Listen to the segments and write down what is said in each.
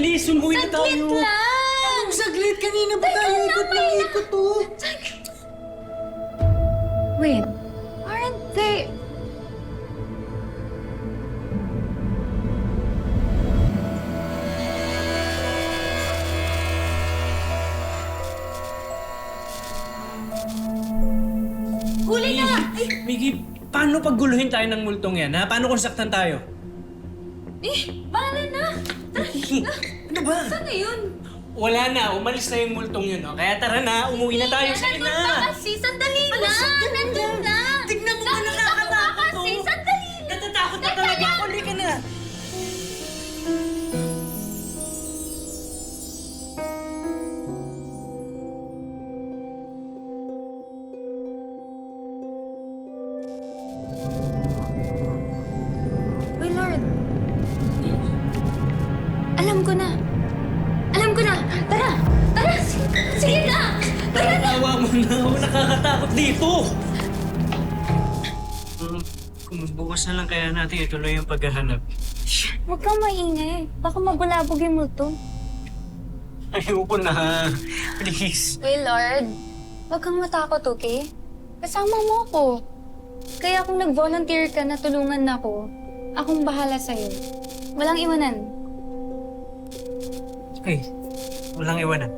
Please, umuwi na tayo. Saglit lang! Anong saglit? Kanina ba tayo ikot ng ikot to? Wait, aren't they... Huli na! Miggy, paano pagguluhin tayo ng multong yan, ha? Paano kung saktan tayo? Bahala na! Miggy, ano ba? Saan na yun? Wala na, umalis na yung multong yun, no? Kaya tara na, umuwi na tayo. Sige Nandun pa na! kasi! Sandali na! Nandun na! Tignan mo ba Nakita ko nakakatakot pa kasi! to? Sandali na! Natatakot na talaga ako, ka na! Uy, Lord. Alam ko na. Alam ko na. Tara! Tara! Sige na! Tara na! Tawa mo na, ako nakakatakot dito! Kung bukas na lang kaya natin ituloy yung paghahanap. Huwag kang maingay. Baka mabulabog yung multo. Ayoko na. Please. Uy, Lord. Huwag kang matakot, okay? Kasama mo ako. Kaya kung nag-volunteer ka na tulungan ako, akong bahala sa'yo. Walang iwanan. Okay. Walang iwanan.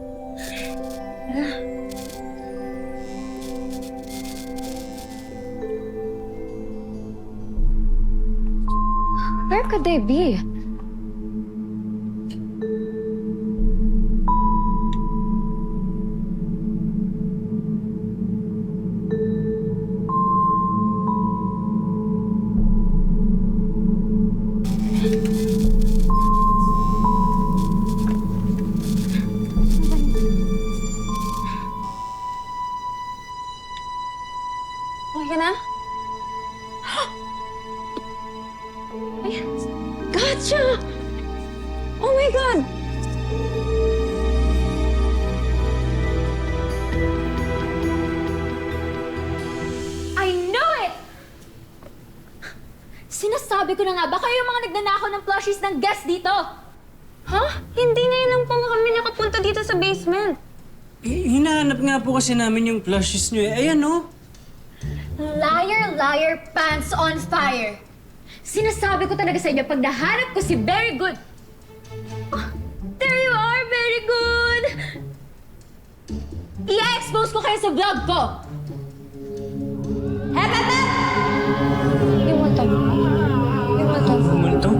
Where could they be? Okay ka na? Ayan. Gotcha! Oh my God! I know it! Sinasabi ko na nga, baka yung mga nagnanakaw ng plushies ng guest dito. Huh? Hindi ngayon lang po kami nakapunta dito sa basement. Hinahanap nga po kasi namin yung plushies nyo eh. Ayan, no? Liar, liar, pants on fire! Sinasabi ko talaga sa inyo, pag nahanap ko si Very Good... Oh, there you are, Very Good! I-expose ko kayo sa vlog ko! Hep, hep, hep! Yung multo. Yung multo. Multo?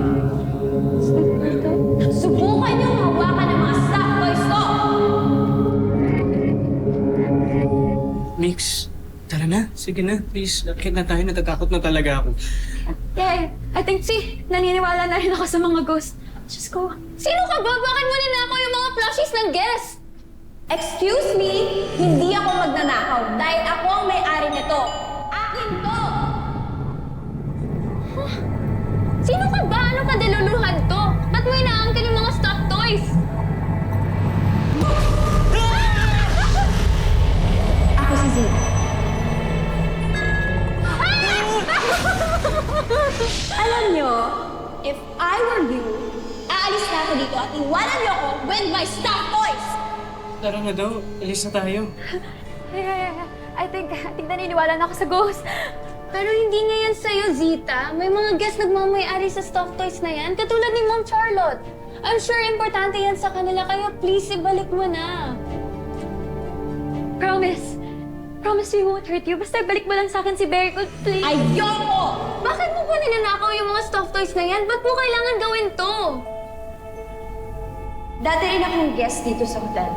Subukan niyong hawakan ng mga soft toys ko! Mix, tara na. Sige na, please. Lakit na tayo. Natatakot na talaga ako. Yeah, I think, naniniwala na rin ako sa mga ghost. Diyos ko. Sino ka ba? Bakit mo ninakaw yung mga plushies ng guest? Excuse me, hindi ako magnanakaw dahil ako ang may-ari nito. Akin to! Sino ka ba? Ano ka diluluhan to? Ba't mo inaangkin yung mga stuffed toys? Ako si Zee. Alam nyo, if I were you, aalis na ako dito at iwanan niyo ako with my stuffed toys! Tara na daw. Alis na tayo. Yeah. I think naniniwala na ako sa ghost. Pero hindi nga yan sa'yo, Zita. May mga guest nagmamayari sa stuffed toys na yan, katulad ni Ma'am Charlotte. I'm sure importante yan sa kanila, kaya please, ibalik mo na. Promise. Promise we won't hurt you. Basta ibalik mo lang sa akin si Very Good, please. Ayoko! Bakit mo ba ninanakaw yung mga stuffed toys na yan? Ba't mo kailangan gawin to? Dati rin akong guest dito sa hotel.